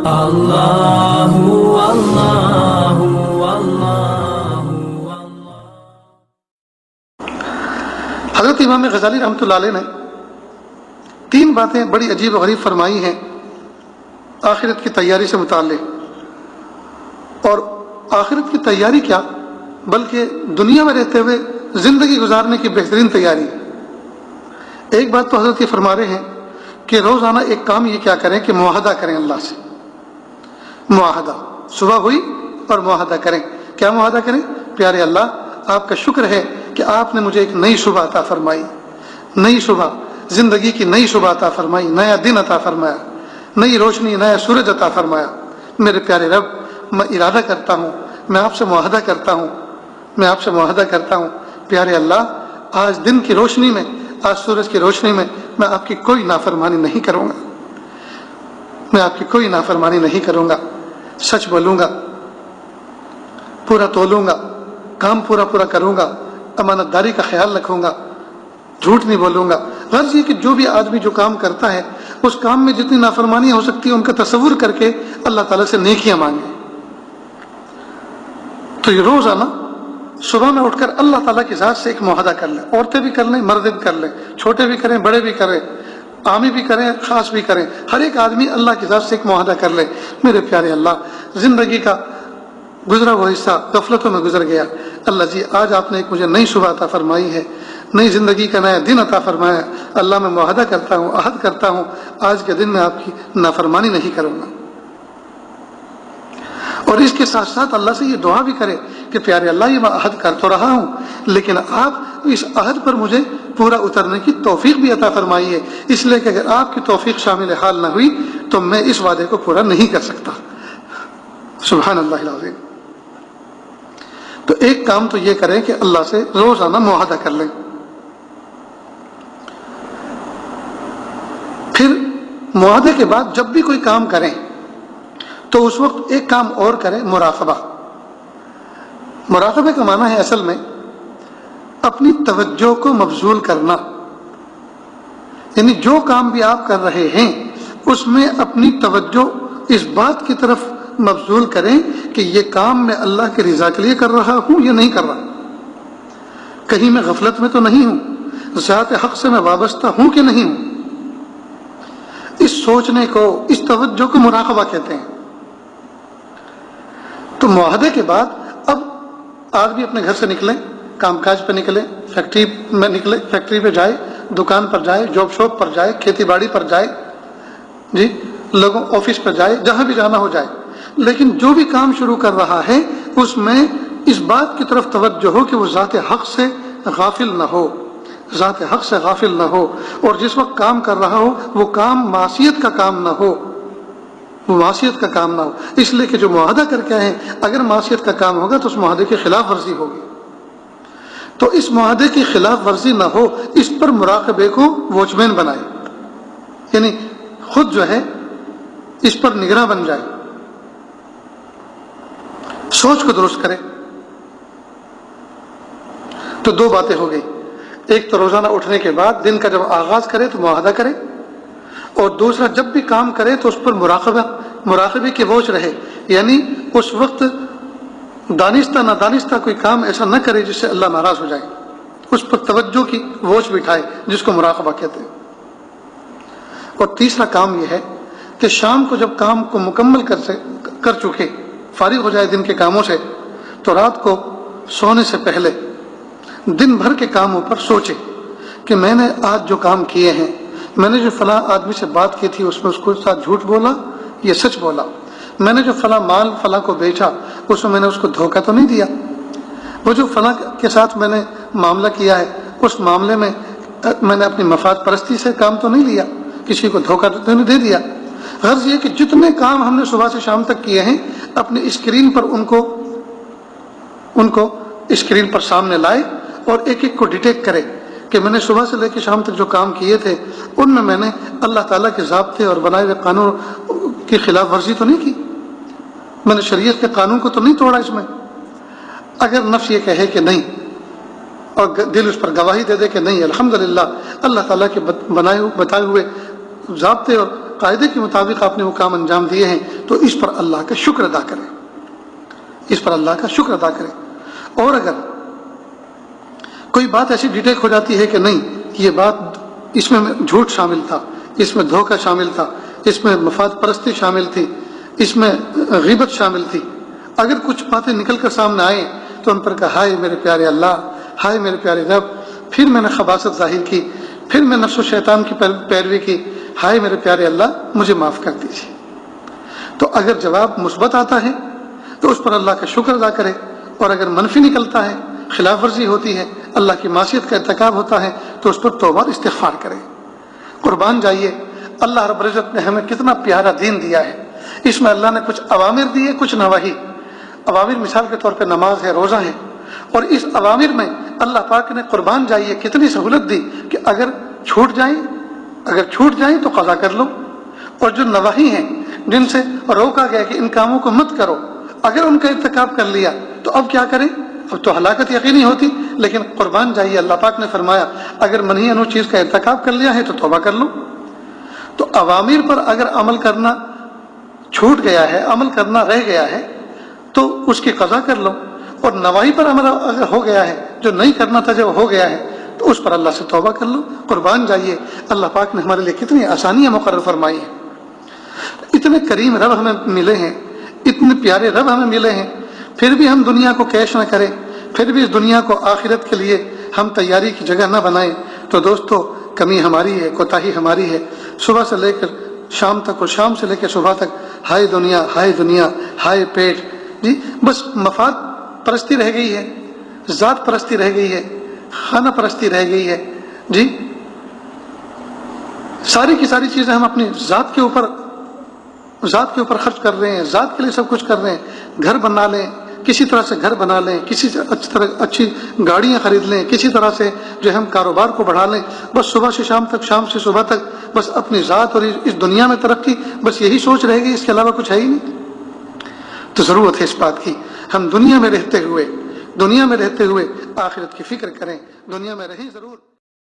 اللہ اللہ اللہ۔ حضرت امام غزالی رحمۃ اللہ علیہ نے 3 باتیں بڑی عجیب و غریب فرمائی ہیں آخرت کی تیاری سے متعلق، اور آخرت کی تیاری کیا بلکہ دنیا میں رہتے ہوئے زندگی گزارنے کی بہترین تیاری۔ ایک بات تو حضرت یہ فرما رہے ہیں کہ روزانہ ایک کام یہ کیا کریں کہ معاہدہ کریں اللہ سے، معاہدہ صبح ہوئی اور معاہدہ کریں۔ کیا معاہدہ کریں؟ پیارے اللہ آپ کا شکر ہے کہ آپ نے مجھے ایک نئی صبح عطا فرمائی، نئی صبح، زندگی کی نئی صبح عطا فرمائی، نیا دن عطا فرمایا، نئی روشنی، نیا سورج عطا فرمایا۔ میرے پیارے رب، میں ارادہ کرتا ہوں، میں آپ سے معاہدہ کرتا ہوں، میں آپ سے معاہدہ کرتا ہوں پیارے اللہ، آج دن کی روشنی میں، آج سورج کی روشنی میں میں آپ کی کوئی نافرمانی نہیں کروں گا، میں آپ کی کوئی نافرمانی نہیں کروں گا، سچ بولوں گا، پورا تولوں گا، کام پورا کروں گا، امانت داری کا خیال رکھوں گا، جھوٹ نہیں بولوں گا۔ غرض یہ کہ جو بھی آدمی جو کام کرتا ہے اس کام میں جتنی نافرمانیاں ہو سکتی ہیں ان کا تصور کر کے اللہ تعالیٰ سے نیکیاں مانگیں۔ تو یہ روزانہ صبح میں اٹھ کر اللہ تعالیٰ کی ذات سے ایک معاہدہ کر لیں، عورتیں بھی کر لیں، مرد بھی کر لیں، چھوٹے بھی کریں، بڑے بھی کریں، عامی بھی کریں، خاص بھی کریں، ہر ایک آدمی اللہ کی ذات سے ایک معاہدہ کر لے، میرے پیارے اللہ زندگی کا گزرا وہ حصہ غفلتوں میں گزر گیا، اللہ جی آج آپ نے ایک مجھے نئی صبح عطا فرمائی ہے، نئی زندگی کا نیا دن عطا فرمایا، اللہ میں معاہدہ کرتا ہوں، عہد کرتا ہوں آج کے دن میں آپ کی نافرمانی نہیں کروں گا۔ اور اس کے ساتھ ساتھ اللہ سے یہ دعا بھی کرے کہ پیارے اللہ یہ میں عہد کر تو رہا ہوں لیکن آپ اس عہد پر مجھے پورا اترنے کی توفیق بھی عطا فرمائی ہے، اس لیے کہ اگر آپ کی توفیق شامل حال نہ ہوئی تو میں اس وعدے کو پورا نہیں کر سکتا۔ سبحان اللہ العظیم۔ تو ایک کام تو یہ کریں کہ اللہ سے روزانہ معاہدہ کر لیں۔ پھر معاہدے کے بعد جب بھی کوئی کام کریں تو اس وقت ایک کام اور کریں، مراقبہ۔ مراقبے کا معنی ہے اصل میں اپنی توجہ کو مبذول کرنا، یعنی جو کام بھی آپ کر رہے ہیں اس میں اپنی توجہ اس بات کی طرف مبذول کریں کہ یہ کام میں اللہ کی رضا کے لیے کر رہا ہوں یا نہیں کر رہا، کہیں میں غفلت میں تو نہیں ہوں، ذات حق سے میں وابستہ ہوں کہ نہیں ہوں۔ اس سوچنے کو، اس توجہ کو مراقبہ کہتے ہیں۔ تو معاہدے کے بعد اب آدمی اپنے گھر سے نکلیں، کام کاج پہ نکلیں، فیکٹری میں نکلے، فیکٹری پہ جائے، دکان پر جائے، جاب شاپ پر جائے، کھیتی باڑی پر جائے، جی لوگوں آفس پر جائے، جہاں بھی جانا ہو جائے، لیکن جو بھی کام شروع کر رہا ہے اس میں اس بات کی طرف توجہ ہو کہ وہ ذات حق سے غافل نہ ہو، ذات حق سے غافل نہ ہو، اور جس وقت کام کر رہا ہو وہ کام معصیت کا کام نہ ہو، وہ معصیت کا کام نہ ہو، اس لیے کہ جو معاہدہ کر کے آئے اگر معصیت کا کام ہوگا تو اس معاہدے کی خلاف ورزی ہوگی، تو اس معاہدے کی خلاف ورزی نہ ہو اس پر مراقبے کو واچ مین بنائے، یعنی خود جو ہے اس پر نگراں بن جائے، سوچ کو درست کرے۔ تو 2 باتیں ہو گئی، ایک تو روزانہ اٹھنے کے بعد دن کا جب آغاز کرے تو معاہدہ کرے، اور دوسرا جب بھی کام کرے تو اس پر مراقبے کی ووچ رہے، یعنی اس وقت دانستہ نادانستہ کوئی کام ایسا نہ کرے جس سے اللہ ناراض ہو جائے، اس پر توجہ کی ووچ بٹھائے جس کو مراقبہ کہتے ہیں۔ اور تیسرا کام یہ ہے کہ شام کو جب کام کو مکمل کر چکے، فارغ ہو جائے دن کے کاموں سے، تو رات کو سونے سے پہلے دن بھر کے کاموں پر سوچے کہ میں نے آج جو کام کیے ہیں، میں نے جو فلاں آدمی سے بات کی تھی اس میں اس کو ساتھ جھوٹ بولا یہ سچ بولا، میں نے جو فلاں مال فلاں کو بیچا اس میں نے اس کو دھوکہ تو نہیں دیا، وہ جو فلاں کے ساتھ میں نے معاملہ کیا ہے اس معاملے میں میں نے اپنی مفاد پرستی سے کام تو نہیں لیا، کسی کو دھوکہ تو نہیں دے دیا۔ غرض یہ کہ جتنے کام ہم نے صبح سے شام تک کیے ہیں اپنی اسکرین پر ان کو اسکرین پر سامنے لائے اور ایک ایک کو ڈیٹیکٹ کرے کہ میں نے صبح سے لے کے شام تک جو کام کیے تھے ان میں نے اللہ تعالیٰ کے ضابطے اور بنائے ہوئے قانون کی خلاف ورزی تو نہیں کی، میں نے شریعت کے قانون کو تو نہیں توڑا اس میں۔ اگر نفس یہ کہے کہ نہیں اور دل اس پر گواہی دے دے کہ نہیں الحمدللہ اللہ تعالیٰ کے بتائے ہوئے ضابطے اور قاعدے کے مطابق آپ نے وہ کام انجام دیے ہیں تو اس پر اللہ کا شکر ادا کریں، اس پر اللہ کا شکر ادا کریں۔ اور اگر کوئی بات ایسی ڈیٹیکٹ ہو جاتی ہے کہ نہیں یہ بات اس میں جھوٹ شامل تھا، اس میں دھوکہ شامل تھا، اس میں مفاد پرستی شامل تھی، اس میں غیبت شامل تھی، اگر کچھ باتیں نکل کر سامنے آئیں تو ان پر کہا ہائے میرے پیارے اللہ، ہائے میرے پیارے رب، پھر میں نے خباثت ظاہر کی، پھر میں نفس و شیطان کی پیروی کی، ہائے میرے پیارے اللہ مجھے معاف کر دیجیے۔ تو اگر جواب مثبت آتا ہے تو اس پر اللہ کا شکر ادا کرے، اور اگر منفی نکلتا ہے، خلاف ورزی ہوتی ہے، اللہ کی معصیت کا ارتکاب ہوتا ہے تو اس پر توبہ اور استغفار کرے۔ قربان جائیے اللہ رب العزت نے ہمیں کتنا پیارا دین دیا ہے، اس میں اللہ نے کچھ اوامر دیے، کچھ نواہی۔ اوامر مثال کے طور پہ نماز ہے، روزہ ہے، اور اس اوامر میں اللہ پاک نے قربان جائیے کتنی سہولت دی کہ اگر چھوٹ جائیں تو قضا کر لو، اور جو نواہی ہیں جن سے روکا گیا کہ ان کاموں کو مت کرو، اگر ان کا ارتکاب کر لیا تو اب کیا کریں؟ اب تو ہلاکت یقینی ہوتی، لیکن قربان جائیے اللہ پاک نے فرمایا اگر منہی عنہ چیز کا ارتکاب کر لیا ہے تو توبہ کر لو۔ تو اوامر پر اگر عمل کرنا چھوٹ گیا ہے، عمل کرنا رہ گیا ہے تو اس کی قضا کر لو، اور نواہی پر عمل اگر ہو گیا ہے، جو نہیں کرنا تھا جو ہو گیا ہے تو اس پر اللہ سے توبہ کر لو۔ قربان جائیے اللہ پاک نے ہمارے لیے کتنی آسانیاں مقرر فرمائی ہیں۔ اتنے کریم رب ہمیں ملے ہیں، اتنے پیارے رب ہمیں ملے ہیں، پھر بھی ہم دنیا کو کیش نہ کریں، پھر بھی اس دنیا کو آخرت کے لیے ہم تیاری کی جگہ نہ بنائیں، تو دوستو کمی ہماری ہے، کوتاہی ہماری ہے۔ صبح سے لے کر شام تک اور شام سے لے کر صبح تک ہائے دنیا ہائے دنیا ہائے پیٹ، جی بس مفاد پرستی رہ گئی ہے، ذات پرستی رہ گئی ہے، خانہ پرستی رہ گئی ہے، جی ساری کی ساری چیزیں ہم اپنی ذات کے اوپر خرچ کر رہے ہیں، ذات کے لیے سب کچھ کر رہے ہیں۔ گھر بنا لیں، کسی طرح سے گھر بنا لیں، کسی سے اچھی گاڑیاں خرید لیں، کسی طرح سے جو ہم کاروبار کو بڑھا لیں، بس صبح سے شام تک، شام سے صبح تک بس اپنی ذات اور اس دنیا میں ترقی، بس یہی سوچ رہے گی، اس کے علاوہ کچھ ہے ہی نہیں۔ تو ضرورت ہے اس بات کی ہم دنیا میں رہتے ہوئے آخرت کی فکر کریں، دنیا میں رہیں ضرور۔